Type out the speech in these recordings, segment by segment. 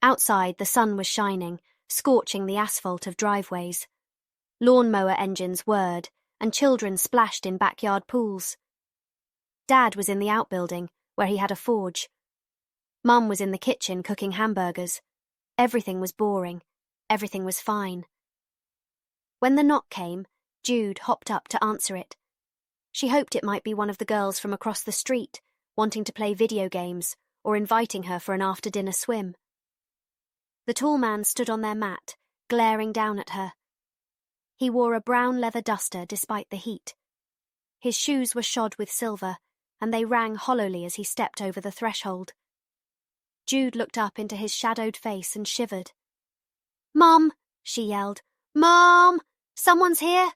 Outside, the sun was shining, scorching the asphalt of driveways. Lawnmower engines whirred, and children splashed in backyard pools. Dad was in the outbuilding, where he had a forge. Mum was in the kitchen cooking hamburgers. Everything was boring. Everything was fine. When the knock came, Jude hopped up to answer it. She hoped it might be one of the girls from across the street, wanting to play video games or inviting her for an after-dinner swim. The tall man stood on their mat, glaring down at her. He wore a brown leather duster despite the heat. His shoes were shod with silver, and they rang hollowly as he stepped over the threshold. Jude looked up into his shadowed face and shivered. "Mum!" she yelled. "Mom! Someone's here!"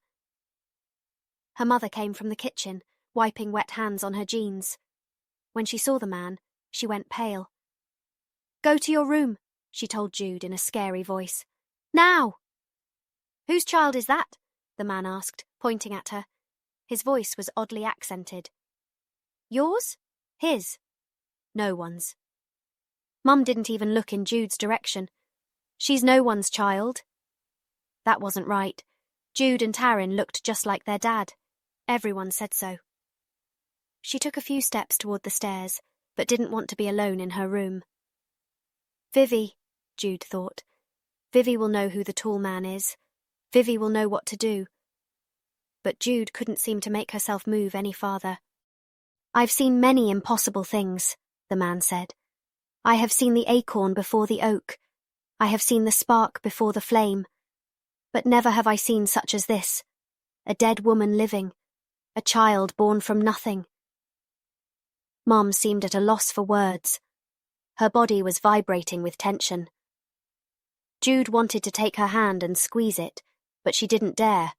Her mother came from the kitchen, wiping wet hands on her jeans. When she saw the man, she went pale. "Go to your room," she told Jude in a scary voice. "Now!" "Whose child is that?" the man asked, pointing at her. His voice was oddly accented. "Yours? His?" "No one's." Mum didn't even look in Jude's direction. "She's no one's child." That wasn't right. Jude and Taryn looked just like their dad. Everyone said so. She took a few steps toward the stairs, but didn't want to be alone in her room. Vivi, Jude thought. Vivi will know who the tall man is. Vivi will know what to do. But Jude couldn't seem to make herself move any farther. "I've seen many impossible things," the man said. "I have seen the acorn before the oak. I have seen the spark before the flame. But never have I seen such as this. A dead woman living. A child born from nothing." Mum seemed at a loss for words. Her body was vibrating with tension. Jude wanted to take her hand and squeeze it, but she didn't dare.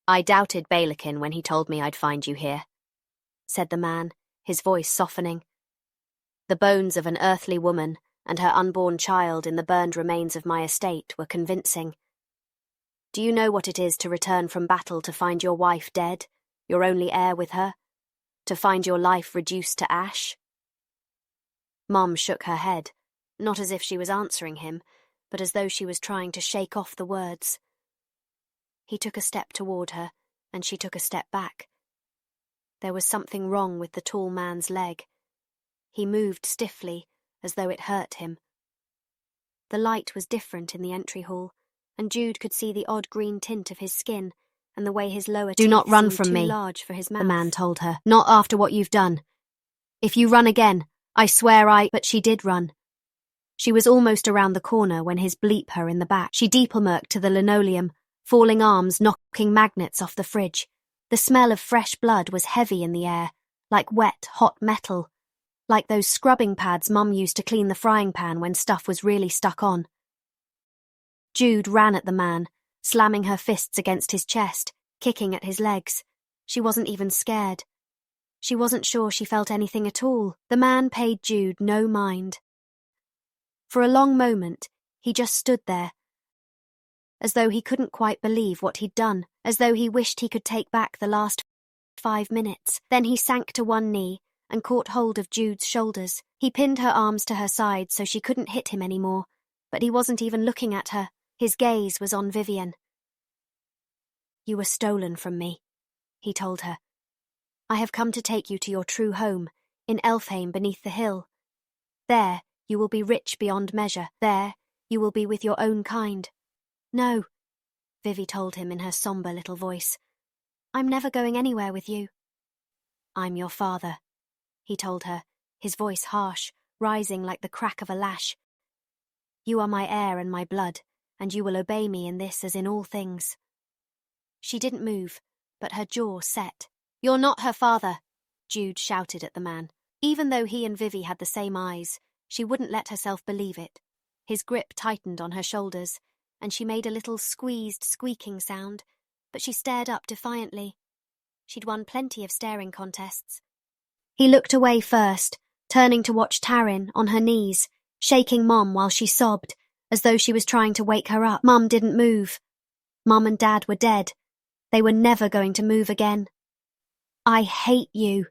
"I doubted Balakin when he told me I'd find you here," said the man, his voice softening. "The bones of an earthly woman and her unborn child in the burned remains of my estate were convincing. Do you know what it is to return from battle to find your wife dead, your only heir with her? To find your life reduced to ash?" Mum shook her head, not as if she was answering him, but as though she was trying to shake off the words. He took a step toward her, and she took a step back. There was something wrong with the tall man's leg. He moved stiffly, as though it hurt him. The light was different in the entry hall, and Jude could see the odd green tint of his skin and the way his lower "Do teeth not run seemed from too me," large for his mouth, the man told her. "Not after what you've done. If you run again, I swear But she did run. She was almost around the corner when his bleeped her in the back. She deeplemurked to the linoleum, falling arms knocking magnets off the fridge. The smell of fresh blood was heavy in the air, like wet, hot metal, like those scrubbing pads Mum used to clean the frying pan when stuff was really stuck on. Jude ran at the man, slamming her fists against his chest, kicking at his legs. She wasn't even scared. She wasn't sure she felt anything at all. The man paid Jude no mind. For a long moment, he just stood there, as though he couldn't quite believe what he'd done, as though he wished he could take back the last 5 minutes. Then he sank to one knee and caught hold of Jude's shoulders. He pinned her arms to her sides so she couldn't hit him anymore, but he wasn't even looking at her. His gaze was on Vivian. "You were stolen from me," he told her. "I have come to take you to your true home, in Elfheim beneath the hill. There, you will be rich beyond measure. There, you will be with your own kind." "No," Vivi told him in her somber little voice. "I'm never going anywhere with you." "I'm your father," he told her, his voice harsh, rising like the crack of a lash. "You are my heir and my blood, and you will obey me in this as in all things." She didn't move, but her jaw set. "You're not her father," Jude shouted at the man. Even though he and Vivi had the same eyes, she wouldn't let herself believe it. His grip tightened on her shoulders, and she made a little squeezed, squeaking sound, but she stared up defiantly. She'd won plenty of staring contests. He looked away first, turning to watch Taryn on her knees, shaking Mum while she sobbed, as though she was trying to wake her up. Mum didn't move. Mum and Dad were dead. They were never going to move again. "I hate you,"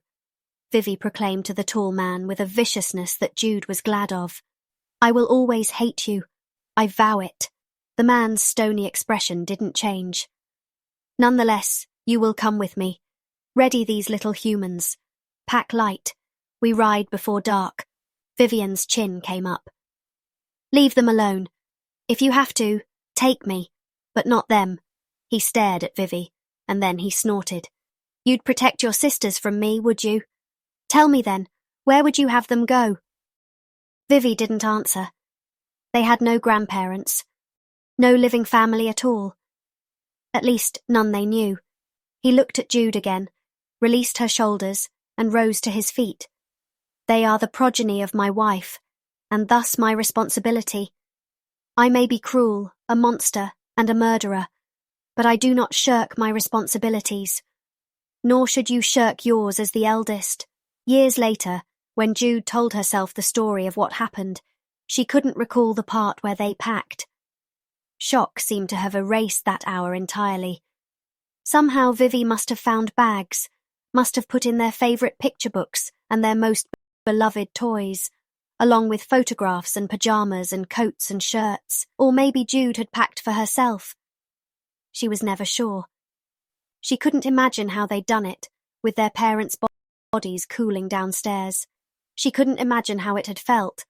Vivi proclaimed to the tall man with a viciousness that Jude was glad of. I will always hate you. I vow it. The man's stony expression didn't change. Nonetheless, you will come with me. Ready these little humans. Pack light. We ride before dark. Vivian's chin came up. Leave them alone. If you have to, take me, but not them. He stared at Vivi, and then he snorted. You'd protect your sisters from me, would you? Tell me then, where would you have them go? Vivi didn't answer. They had no grandparents. No living family at all. At least none they knew. He looked at Jude again, released her shoulders, and rose to his feet. They are the progeny of my wife, and thus my responsibility. I may be cruel, a monster, and a murderer, but I do not shirk my responsibilities. Nor should you shirk yours as the eldest. Years later, when Jude told herself the story of what happened, she couldn't recall the part where they packed. Shock seemed to have erased that hour entirely. Somehow Vivi must have found bags, must have put in their favourite picture books and their most beloved toys, along with photographs and pyjamas and coats and shirts, or maybe Jude had packed for herself. She was never sure. She couldn't imagine how they'd done it, with their parents' bodies cooling downstairs. She couldn't imagine how it had felt,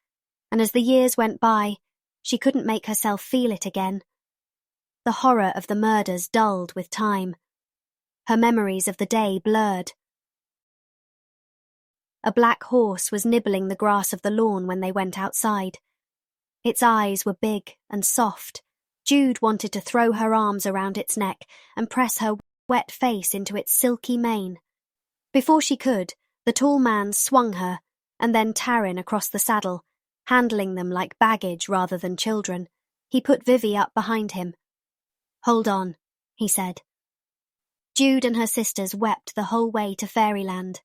and as the years went by, she couldn't make herself feel it again. The horror of the murders dulled with time. Her memories of the day blurred. A black horse was nibbling the grass of the lawn when they went outside. Its eyes were big and soft. Jude wanted to throw her arms around its neck and press her wet face into its silky mane. Before she could, the tall man swung her, and then Taryn across the saddle, handling them like baggage rather than children. He put Vivi up behind him. Hold on, he said. Jude and her sisters wept the whole way to Fairyland.